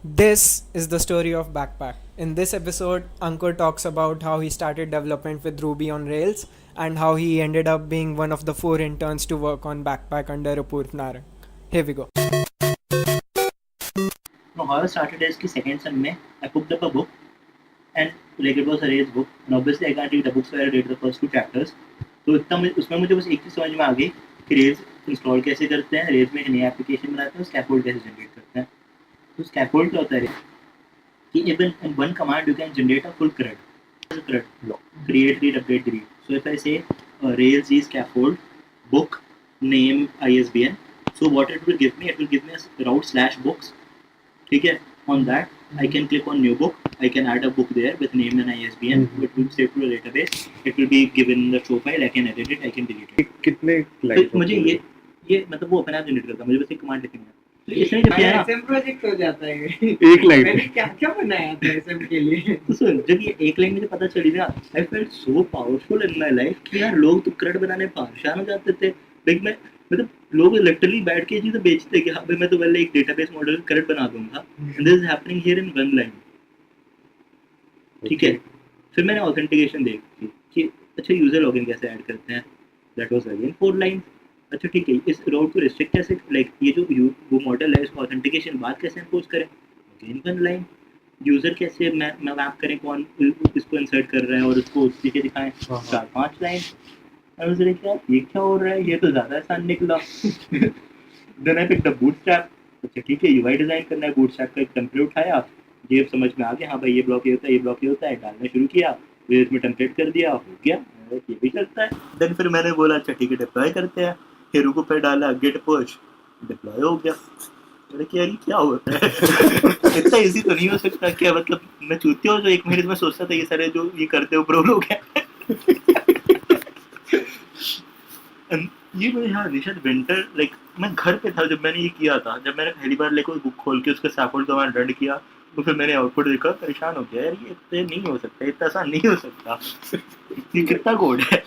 This is the story of Backpack. In this episode, Ankur talks about how he started development with Ruby on Rails and how he ended up being one of the 4 interns to work on Backpack under Apurv Narang. Here we go. No, how I started is कि second sem में I picked up a book and like it was a race book and obviously I can't read the book so I read the first two chapters. तो इतना उसमें मुझे बस एक चीज़ समझ में आ गई कि रेज इंस्टॉल कैसे करते हैं, रेज में एक नई एप्लीकेशन बनाते हैं, स्कैफोल्ड कैसे जनरेट करते हैं. तो स्कैफोल्ड क्या होता है कि even in one command you can generate a full CRUD. CRUD block. Create, read, update, delete. So if I say Rails is scaffold book name ISBN, so what it will give me a route slash books. ठीक है, on that I can click on new book. I can add a book there with name and ISBN. It will save to the database. It will be given in the show file. I can edit it. I can delete it. कितने line तो मुझे ये मतलब वो अपने आप generate करता है, मुझे बस एक कमांड लिखनी है. तो इसने जब किया ना एसएम प्रोजेक्ट हो जाता है. एक लाइन मैंने क्या क्या बनाया था एसएम के लिए. तो सुन, जब ये एक लाइन मुझे पता चली ना, I felt so powerful in my life कि यार लोग तो CRUD बनाने परेशान हो जाते थे. लाइक मैं मतलब लोग लिटरली बैठ के चीज़ें बेचते कि हाँ भाई मैं तो पहले एक डेटाबेस मॉडल CRUD बना दूंगा and this is happening here in one line. ठीक है, फिर मैंने ऑथेंटिकेशन देखी कि अच्छा यूजर लॉगिन कैसे ऐड करते हैं. That was again 4 line. अच्छा ठीक है, इस रोड को रिस्ट्रिक्ट कैसे, लाइक ये जो वो मॉडल है इसको ऑथेंटिकेशन बाद कैसे इम्पोज करें, अगेन वन लाइन. यूजर कैसे मैप करें कौन इसको इंसर्ट कर रहा है और उसको उसी के दिखाएं, 4-5 लाइन. और मुझे क्या ये क्या हो रहा है, ये तो ज़्यादा आसान निकला. Then I picked up Bootstrap. अच्छा ठीक है, यूआई डिज़ाइन करना है, बूटस्ट्रैप का एक टेम्पलेट उठाया, ये समझ में आ गया हाँ भाई ये ब्लॉक ये होता है, ये ब्लॉक ये होता है, डालना शुरू किया, फिर इसमें टेम्पलेट कर दिया, हो गया ये भी चलता है. देन फिर मैंने बोला अच्छा ठीक है डिप्लॉय करते हैं, हेरू पे डाला गिट पुश, डिप्लॉय हो गया. मैंने कहा यार ये क्या हो रहा है. इतना इजी तो नहीं हो सकता. क्या मतलब मैं चूतिया हूँ जो एक मिनट में सोचता था ये सारे जो ये करते हो प्रो लोग हैं. ये मुझे हाँ निशाद विंटर लाइक मैं घर पे था जब मैंने ये किया था. जब मैंने पहली बार लाइक बुक खोल के उसका सैफोल्ड कमांड रन किया तो फिर मैंने आउटपुट देखा, परेशान हो गया यार ये इतने नहीं हो सकता, इतना आसान नहीं हो सकता. ये कितना कोड है.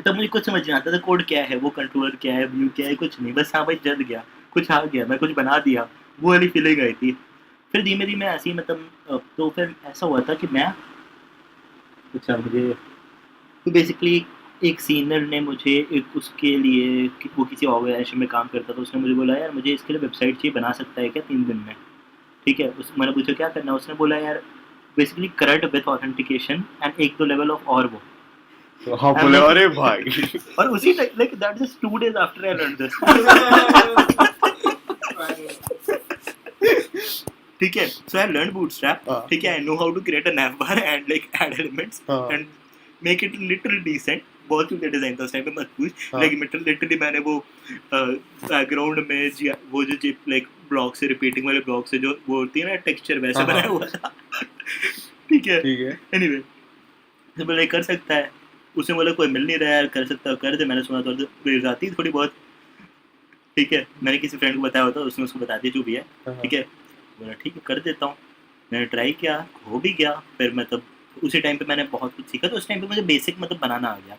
तब मुझे कुछ समझ नहीं आता था कोड क्या है, वो कंट्रोलर क्या है, व्यू क्या है, कुछ नहीं. बस हाँ भाई जल गया, कुछ आ गया, मैं कुछ बना दिया, वो वाली फीलिंग आई थी. फिर धीमे धीमे ऐसे ही मतलब तो फिर ऐसा हुआ था कि मैं अच्छा मुझे तो बेसिकली एक सीनियर ने मुझे एक उसके लिए वो किसी ऑर्गेनाइजेशन में काम करता था, उसने मुझे बोला यार मुझे इसके लिए वेबसाइट चाहिए, बना सकता है क्या 3 दिन में. ठीक है, उस मैंने पूछा क्या करना है, उसने बोला यार basically CRUD with authentication and 1-2 level of और वो. हाँ बोले अरे भाई. और उसी like that just 2 days after I learn this. ठीक है, सो आई लर्न बूटस्ट्रैप. ठीक है, I know how to create a nav bar and like add elements and make it little decent. बहुत ही डिजाइन था उस टाइम पे मत पूछ. लाइक लिटरली मैंने वो बैकग्राउंड में वो जो चिप लाइक ब्लॉक से रिपीटिंग वाले ब्लॉक से जो वो होती है ना टेक्सचर वैसे बनाया हुआ था. ठीक है एनीवे तो बोले कर सकता है. उसने बोला कोई मिल नहीं रहा है, कर सकता है कर दे. मैंने सुना तो रेज आती है थोड़ी बहुत. ठीक है, मैंने किसी फ्रेंड को बताया होता, उसने उसको बता दिया जो भी है. ठीक है, बोला ठीक है कर देता हूँ. मैंने ट्राई किया, हो भी गया. फिर मतलब उसी टाइम पे मैंने बहुत कुछ सीखा, तो उस टाइम पे मुझे बेसिक मतलब बनाना आ गया.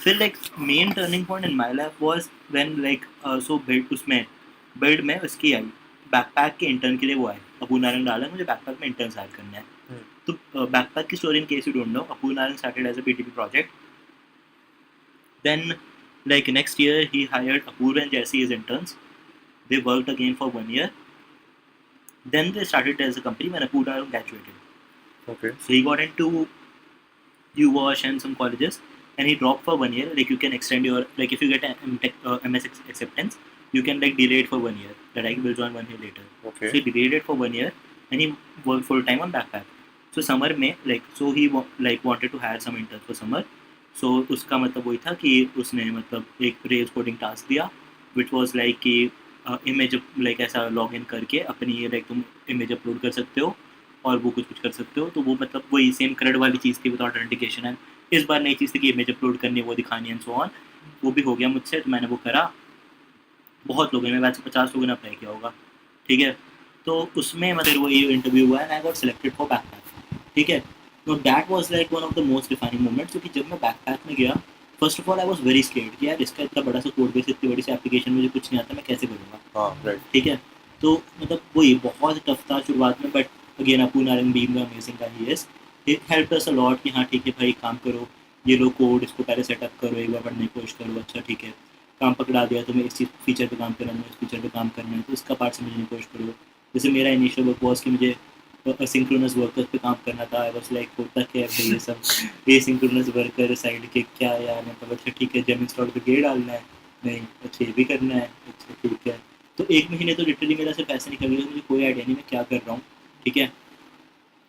फिर like main turning point in my life was when like so build उसमें बिल्ड में उसकी आई बैकपैक के इंटर्न के लिए वो आए. अपूर्व नारायण डाला मुझे बैकपैक में इंटर्न हायर करना है. तो बैकपैक की story in case you don't know, Apoorv Narayan started as a PTP project. Then like next year he hired Apurva and Jesse as interns. They worked again for 1 year. Then they started as a company when Apurva graduated. Okay. So he got into UWash and some colleges and he dropped for 1 year. Like you can extend your, like if you get an MS acceptance, you can like delay it for 1 year. That I will join 1 year later. Okay. So he delayed it for 1 year and he worked full time on Backpack. So summer में like so he like wanted to hire some interns for summer. So उसका मतलब वही था कि उसने मतलब एक raise coding task दिया विच वॉज लाइक कि इमेज लाइक ऐसा लॉग इन करके अपनी लाइक तुम इमेज अपलोड कर सकते हो और वो कुछ कर सकते हो. तो वो मतलब वही सेम CRUD वाली चीज़ थी विद ऑथेंटिकेशन. एंड इस बार नई चीज़ थी कि इमेज अपलोड करनी है, वो दिखानी एंड सो ऑन. वो भी हो गया मुझसे, तो मैंने वो करा. बहुत लोगों ने, वैसे 50 लोगों ने अप्लाई किया होगा. ठीक है, तो उसमें मतलब वो ये इंटरव्यू हुआ and I got selected for backpack. ठीक है, तो that was like one of the most defining moments. क्योंकि जब मैं बैकपैक में गया first of all I was very scared कि यार इसका इतना बड़ा सा कोड बेस, इतनी बड़ी सी एप्लीकेशन, मुझे कुछ नहीं आता, मैं कैसे करूँगा. राइट. ठीक है, तो मतलब वही बहुत टफ था शुरुआत में, but again Appu Narang being amazing guy he is, it help us a lot कि हाँ ठीक है भाई काम करो, ये लो कोड, इसको पहले सेटअप करो, एक बार पढ़ने की कोशिश करो, अच्छा ठीक है काम पकड़ा दिया तुम्हें, इस चीज़ फीचर पे काम करना है, इस फीचर पे काम करना है, तो इसका पार्ट समझने की कोशिश करो। जैसे मेरा इनिशियल वर्क वॉज कि मुझे सिंक्रोनस वर्कर्स पे काम करना था। आई वाज लाइक होता क्या है भाई ये सब, ये सिंक्रोनस वर्कर साइड के क्या यार, मतलब अच्छा ठीक है जेम इंस्टॉल पे ये डालना है, नहीं अच्छा ये भी करना है, अच्छा ठीक है। तो एक महीने तो लिटरली मेरा सिर्फ ऐसे निकल गया, मुझे कोई आइडिया नहीं मैं क्या कर रहा हूँ, ठीक है।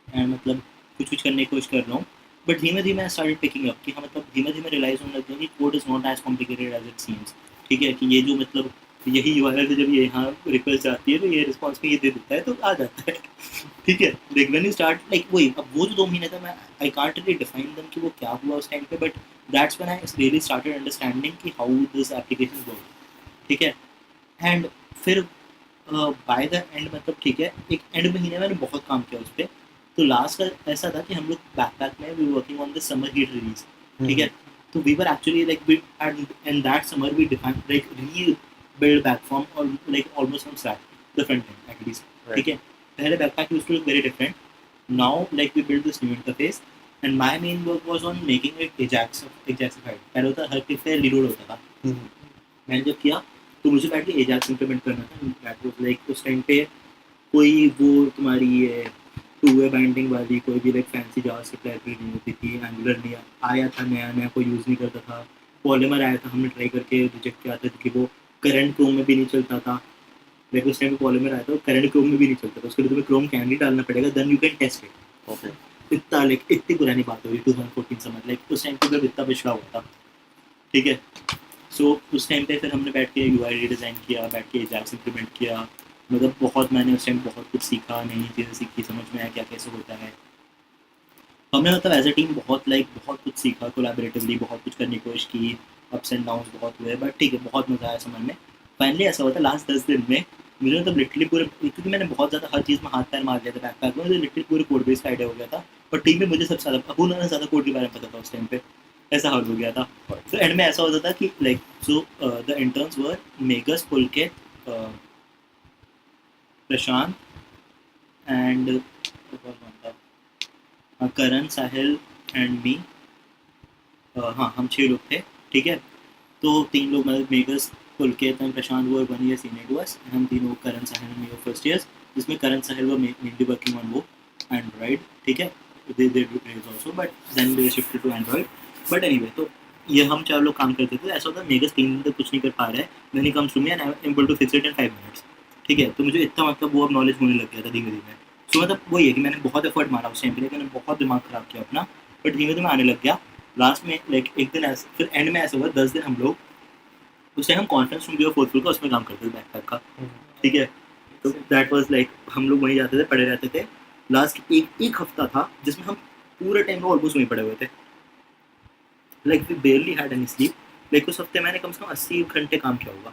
एंड मतलब कुछ कुछ करने की कोशिश कर रहा हूँ, बट धीमे धीमे आई स्टार्टेड पिकिंग अप कि हाँ मतलब धीमे धीमे रियलाइज होने लग गया कि code is not as complicated as it seems, ठीक है। कि ये जो मतलब यही यूआरएल से जब ये यहाँ रिक्वेस्ट जाती है तो ये रिस्पॉन्स में ये दे देता है तो आ जाता है, ठीक है। Like when you start like वही, अब वो जो 2 महीने था मैं I can't really define them कि वो क्या हुआ उस टाइम पे, but that's when I really started understanding कि हाउ दिस एप्लीकेशन वर्क, ठीक है। एंड फिर बाय द एंड मतलब ठीक है एक एंड महीने मैंने बहुत काम किया उस पर। तो लास्ट का ऐसा था कि हम लोग बैकपैक में we working on the summer heat release, ठीक है। तो we were actually like and that summer we define like rebuild बैकफॉर्म और like almost from scratch the front end at least, ठीक है। पहले backpack used to look very different, now like we build this new interface and my main work was on making it ajaxified. पहले होता हर किस पे reload होता था, मैंने जब किया तो मुझे बैठ के एजाक्स इम्प्लीमेंट करना था। दैट वाज लाइक उस टाइम पे कोई वो तुम्हारी ये टू वे बाइंडिंग वाली कोई भी लाइक फैंसी जावास्क्रिप्ट लाइब्रेरी नहीं होती थी, एंगुलर नहीं आया था, नया नया कोई यूज़ नहीं करता था। पॉलीमर आया था, हमने ट्राई करके रिजेक्ट किया था क्योंकि वो करंट क्रोम में भी नहीं चलता था। लाइक उस टाइम पे पॉलीमर आया था वो करंट क्रोम में भी नहीं चलता था, उसके लिए तुम्हें क्रोम कैंडी डालना पड़ेगा, then you can test it. Okay. इतना लाइक इतनी पुरानी बात हो रही 2014 समझ, लाइक उस टाइम पे जब इतना पिछड़ा हुआ था, ठीक है। सो उस टाइम पे फिर हमने बैठ के यू आई डिज़ाइन किया, बैठ के एजाक्स इम्प्लीमेंट किया, मतलब बहुत मैंने उस टाइम बहुत कुछ सीखा, नई नई चीज़ें सीखी, समझ में आया क्या कैसे होता है। हमने मतलब एज अ टीम बहुत लाइक बहुत कुछ सीखा कोलैबोरेटिवली, बहुत कुछ करने की कोशिश की, अप्स एंड डाउन्स बहुत हुए, बट ठीक है बहुत मज़ा आया समझ में। फाइनली ऐसा होता लास्ट 10 दिन में मुझे मतलब लिटरली पूरे, क्योंकि मैंने बहुत ज़्यादा हर चीज़ में हाथ पैर मार लिया था बैकपैक में, मुझे लिटरली पूरे कोड बेस का आइडिया हो गया था। और टीम में मुझे सबसे ज़्यादा अबू ने ज़्यादा कोड के बारे में पता था उस टाइम पे, ऐसा हाल हो गया था। तो एंड में ऐसा होता था कि like so the interns were मेगस पुलके, Prashant and Karan, Sahil and me, हाँ हम 6 लोग थे, ठीक है। तो 3 लोग मतलब मेगस पुलकेत एंड प्रशांत वो 1 ईयर सीनियर टू अस, हम तीनों Karan Sahil and me were first years, जिसमें करण साहिल वो मेनली वर्किंग ऑन वो एंड्रॉइड, ठीक है। They did also but then they shifted to android, but anyway तो ये हम 4 लोग काम करते थे। ऐसा होता है मेगस 3 दिन तक कुछ नहीं कर पा रहा है, then he comes to me and I am able to fix it in 5 minutes, ठीक है। तो मुझे इतना मतलब वो अब नॉलेज होने लग गया था धीमे धीमे। सो मतलब वही है कि मैंने बहुत एफर्ट मारा उस टाइम पे, लेकिन मैंने बहुत दिमाग ख़राब किया अपना, बट धीमे धीमे आने लग गया। लास्ट में लाइक एक दिन ऐसा फिर एंड में ऐसा हुआ 10 दिन हम लोग उस टाइम हम कॉन्फ्रेंस रूम जो फोर्थ फ्लोर का उसमें काम करते थे बैकपैक का, ठीक है। तो दैट वाज लाइक हम लोग वहीं जाते थे, पड़े रहते थे। लास्ट एक हफ्ता था जिसमें हम पूरे टाइम में ऑलमोस्ट वहीं पड़े हुए थे, like we barely had any sleep. Like उस हफ्ते मैंने कम से कम 80 घंटे काम किया होगा।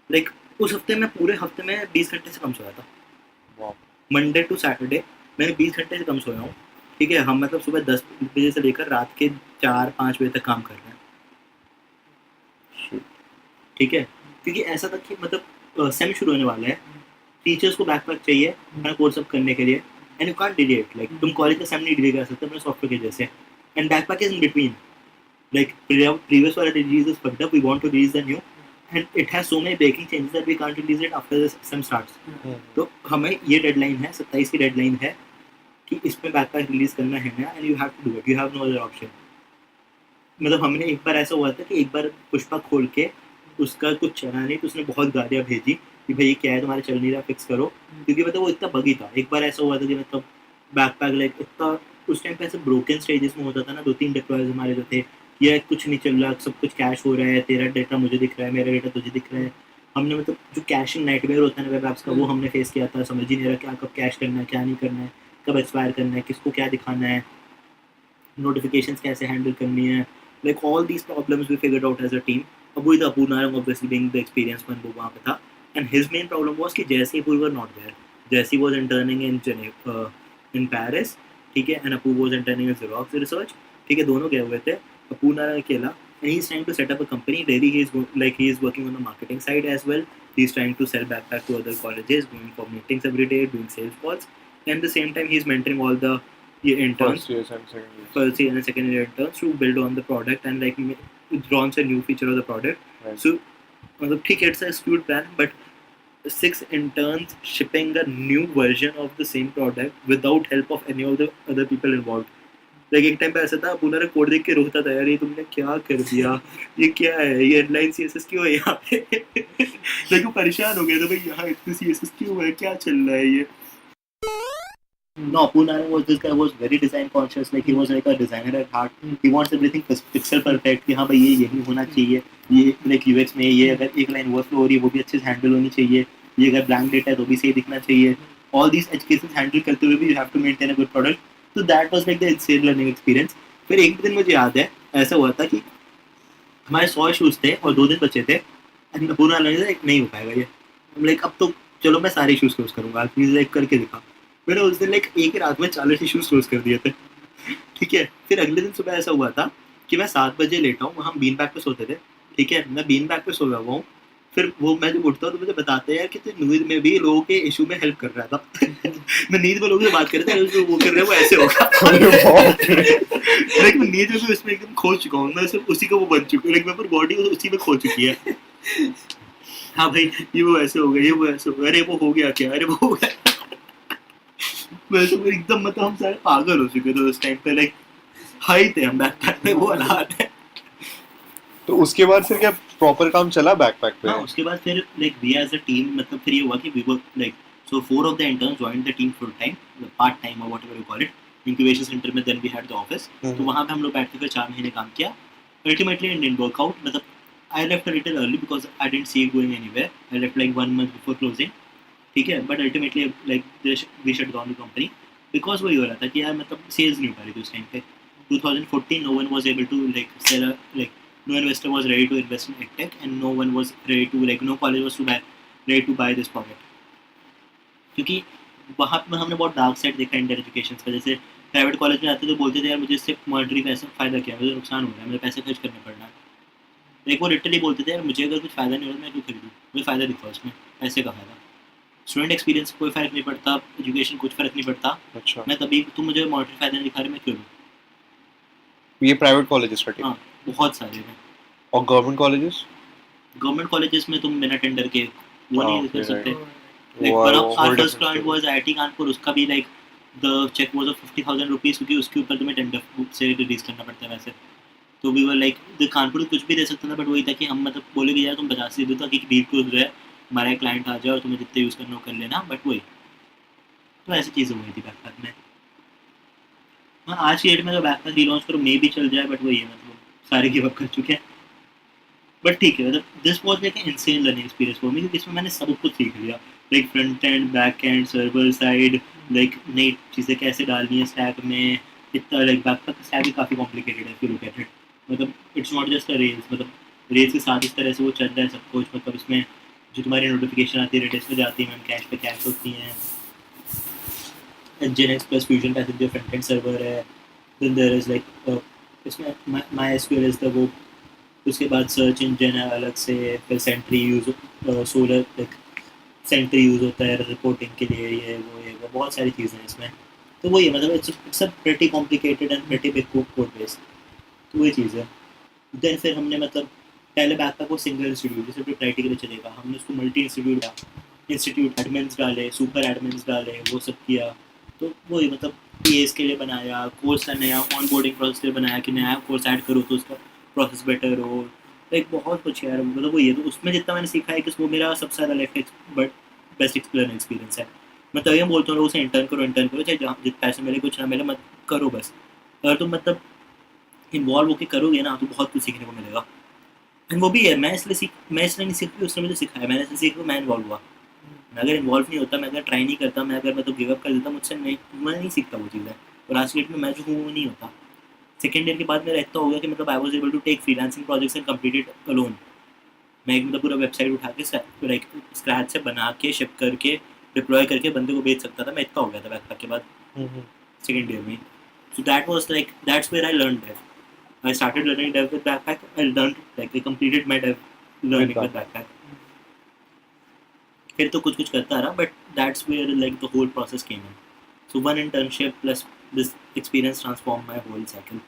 लाइक उस हफ्ते में पूरे हफ्ते में 20 घंटे से कम सोया था। मंडे टू सैटरडे मैंने 20 घंटे से कम सोया हूँ, ठीक है। हम मतलब सुबह 10 बजे से लेकर रात के 4-5 बजे तक काम कर रहे हैं, ठीक है। क्योंकि ऐसा था कि मतलब सेम शुरू होने वाला है, टीचर्स को बैकपैक चाहिए अपना कोर्स सब करने के लिए, and you can't delay it. Like तुम कॉलेज का सेम नहीं डिले कर सकते अपने सॉफ्टवेयर के जैसे, and backpack is in between. Like previous वाला release is fucked up, we want to release the new and it has so many breaking changes that we can't release it after the sem starts. तो हमें ये deadline है, 27 की deadline है कि इसमें backpack release करना है ना, and you have to do it, you have no other option. मतलब हमने एक बार ऐसा हुआ था कि एक बार पुष्पा खोल के उसका कुछ चला नहीं, तो उसने बहुत गालियाँ भेजी कि भाई क्या है तुम्हारा चल नहीं रहा, फिक्स करो, क्योंकि मतलब वो इतना बगी था। एक बार ऐसा हुआ था कि मतलब बैकपैक लाइक इतना उस टाइम पे ऐसे ब्रोकन स्टेजेस में होता था ना, 2-3 डिप्लॉयर्स हमारे जो थे, ये कुछ नहीं चल रहा, सब कुछ कैश हो रहा है, तेरा डेटा मुझे दिख रहा है, मेरा डेटा तुझे दिख रहा है। हमने मतलब जो कैशिंग नाइटमेयर होता है ना वेब एप्स का, वो हमने फेस किया था। समझ ही नहीं रहा क्या कब कैश करना है, क्या नहीं करना है, कब एक्सपायर करना है, किसको क्या दिखाना है, नोटिफिकेशंस कैसे हैंडल करनी है, like all these problems we figured out as a team. अब वही था Apoorv Narang obviously being the experience man, वो वहाँ पे था, and his main problem was कि जैसे ही अपूर्व वर नॉट देयर, जैसे ही वाज इंटर्निंग इन पेरिस, ठीक है, and Apoorv was interning in Xerox research, ठीक है, दोनों गए हुए थे। अपूर्व नारंग अकेला, and he's trying to set up a company. Really, he is working on the marketing side as well. he's trying to sell backpack to other colleges, going for meetings every day, doing sales calls. And at the same time, he's mentoring all the interns, First years and second years. first year and second year interns to build on the product and like launch a new feature of the product. Right. So, ठीक है, it's a skewed plan, but 6 interns shipping a new version of the same product without help of any of the other people involved. Like एक time पे ऐसा था, पूरा code देख के रोता था, यार ये तुमने क्या कर दिया, ये क्या है, ये हेडलाइन CSS क्यों है यहाँ पे like वो परेशान हो गया था, भाई यहाँ इतने CSS क्यों है, क्या चल रहा है ये. No, Punara was this guy was very design conscious. Like he was like a designer at heart. He wants everything pixel perfect. कि हाँ भाई ये यही होना चाहिए. ये like UX में ये अगर एक लाइन overflow हो रही है वो भी अच्छे से handle होनी चाहिए. ये अगर blank data है तो भी सही दिखना चाहिए. All these edge cases handle करते हुए भी you have to maintain a good product. So that was like the insane learning experience. फिर एक दिन मुझे याद है ऐसा हुआ था कि हमारे 100 शूज थे और 2 दिन बचे थे. पूरा लग रहा नहीं हो पाएगा ये. लाइक अब तो चलो मैं सारे शूज क्लोज करूंगा, प्लीज लाइक करके दिखा. मैंने उस दिन लाइक एक ही रात में 40 इशूज क्लोज कर दिए थे. ठीक है. फिर अगले दिन सुबह ऐसा हुआ था कि मैं 7 बजे लेटा हूँ, हम बीन बैग पे सोते थे. ठीक है, मैं बीन बैग पे सोया हुआ हूँ. फिर वो मैं जब उठता हूँ तो मुझे बताते हैं यार कि तू नींद में भी लोगों के इशू में हेल्प कर रहा था. मैं नींद में लोगों से बात कर रहा था, वो कर रहे हैं वो ऐसे होगा. लाइक मैं नींद में भी उसमें एकदम खो चुका हूँ, मैं सिर्फ उसी का वो बन चुका हूँ. लाइक मैं बॉडी उसी में खो चुकी है. हाँ भाई ये वो ऐसे हो गया, ये वो ऐसे हो गया, अरे वो हो गया क्या, अरे वो हो गया. वैसे एकदम मतलब हम सारे पागल हो चुके थे उस टाइम पे. लाइक हाई थे हम बैकपैक पे, वो हालात है. तो उसके बाद फिर क्या प्रॉपर काम चला बैकपैक पे? हाँ, उसके बाद फिर like we as a team, मतलब फिर ये हुआ कि we were like so 4 of the interns joined the team full time, part time और whatever you call it, incubation centre में. Then we had the office. तो वहाँ पे हम लोग बैठ के फिर 4 महीने काम किया. Ultimately it didn't work out. मतलब I left a little early because I didn't see it going anywhere. I left like 1 month before closing. ठीक है, but ultimately like we shut down the company because वही हो रहा था कि यार मतलब सेल्स नहीं हो पा रही थी उस टाइम पे. 2014 no one was able to like sell a like no investor was ready to invest in tech and no one was ready to like no college was ready to buy this product. क्योंकि वहाँ पे हमने बहुत dark side देखा Indian education का. जैसे private college में आते तो बोलते थे यार मुझे इससे मॉनिटरी पैसा फ़ायदा क्या है, मुझे नुकसान हो रहा है, मुझे पैसे खर्च करने पड़ रहा है. लाइक वो लिटरली बोलते थे यार मुझे अगर कुछ फ़ायदा नहीं हो रहा मैं क्यों खरीदूँ, मुझे फ़ायदा दिखा उसमें, पैसे का फ़ायदा. स्टूडेंट एक्सपीरियंस कोई फ़र्क नहीं पड़ता, एजुकेशन कुछ फ़र्क नहीं पड़ता. अच्छा. मैं तभी तुम मुझे मॉनिटरी फ़ायदा नहीं दिखा रहे, मैं क्यों लूँ. ये प्राइवेट कॉलेजेस का टीम. हाँ बहुत सारे हैं. और गवर्नमेंट कॉलेजेस? गवर्नमेंट कॉलेजेस में तुम बिना टेंडर के वो नहीं कर सकते. वो Like one of our hold first up client was IIT Kanpur. उसका भी like the check was of 50,000 rupees क्योंकि उसके ऊपर तुम्हें टेंडर से रिलीज करना पड़ता है वैसे. तो we were like the Kanpur कुछ भी दे सकता था, बट वही था कि हम मतलब बोले कि यार तुम 50 दे दो ताकि डील क्लोज हो जाए, हमारा क्लाइंट आ जाए और तुम्हें जितने यूज़ करना हो कर लेना. बट वही तो ऐसी चीज़ हो गई थी बैकपैक में. हाँ आज की डेट में तो बैकपैक रीलॉन्च करो मे भी चल जाए, बट वही है मतलब सारे गिव अप कर चुके हैं. बट ठीक है, मतलब this was like an insane learning experience for me क्योंकि इसमें मैंने सब कुछ सीख लिया. Like front end, back and, server side, like नई चीज़ें कैसे डालनी है स्टैक में. इतना लाइक बैकपैक का स्टैक भी काफ़ी कॉम्प्लिकेटेड है if you look at it. मतलब it's not just a rails, मतलब रेल्स के साथ इस तरह से वो चल रहा है सब कुछ. मतलब इसमें जो तुम्हारी नोटिफिकेशन आती है रेडिस में जाती है, मैम कैश पे कैश होती हैं. NGINX plus fusion passenger front end server है. देन देयर इज लाइक इसमें MySQL इज द वो. उसके बाद सर्च इंजन है अलग से. फिर Sentry use, Solr like Sentry use होता है रिपोर्टिंग के लिए. ये वो बहुत सारी चीज़ें हैं इसमें. तो वही है मतलब it's a pretty complicated and pretty big code base. तो वही चीज़ है. देन फिर हमने मतलब पहले बैकपैक को सिंगल इंस्टीट्यूट जैसे प्रोप्राइटरी के लिए चलेगा, हमने उसको मल्टी इंस्टीट्यूट एडमिन्स डाले, सुपर एडमिन्स डाले, वो सब किया. तो वही मतलब PAs के लिए बनाया, कोर्स का नया ऑनबोर्डिंग प्रोसेस के लिए बनाया कि नया कोर्स ऐड करो तो उसका प्रोसेस बेटर हो. लाइक बहुत कुछ यार मतलब वही है. तो उसमें जितना मैंने सीखा है कि वो मेरा सबसे ज़्यादा लाइफ बट बेस्ट एक्सपीरियंस है. मैं तभी हम बोलता हूँ लोगों से इंटर्न करो चाहे जहाँ जितने पैसे मिले कुछ ना मिले मत करो बस. अगर तुम मतलब इन्वॉल्व होकर करोगे ना तो बहुत कुछ सीखने को मिलेगा. एंड वो भी है, मैं इसलिए नहीं सीख उसने मुझे सिखाया, मैंने इसलिए सीखा, मैं इन्वॉल्व हुआ. मैं अगर इन्वॉल्व नहीं होता, मैं अगर ट्राई नहीं करता, मैं अगर मतलब गिव अप कर देता, मुझसे मैं नहीं सीखता वो चीज़ें. और आज की डेट में मैं जो हूँ वो नहीं होता. सेकेंड ईयर के बाद मेरा इतना हो गया कि मतलब I was able to take freelancing projects and complete it alone. मैं एक मतलब पूरा वेबसाइट उठा के लाइक स्क्रैच से बना के शिप करके डिप्लॉय करके बंदे को बेच सकता था. मैं इतना हो गया था बैकपैक के बाद सेकेंड ईयर में. So that was like that's where I learned dev. I started learning dev with backpack. I learned like I completed my dev learning with backpack. फिर तो कुछ करता रहा, but that's where like the whole process came in. So one internship plus this experience transformed my whole cycle.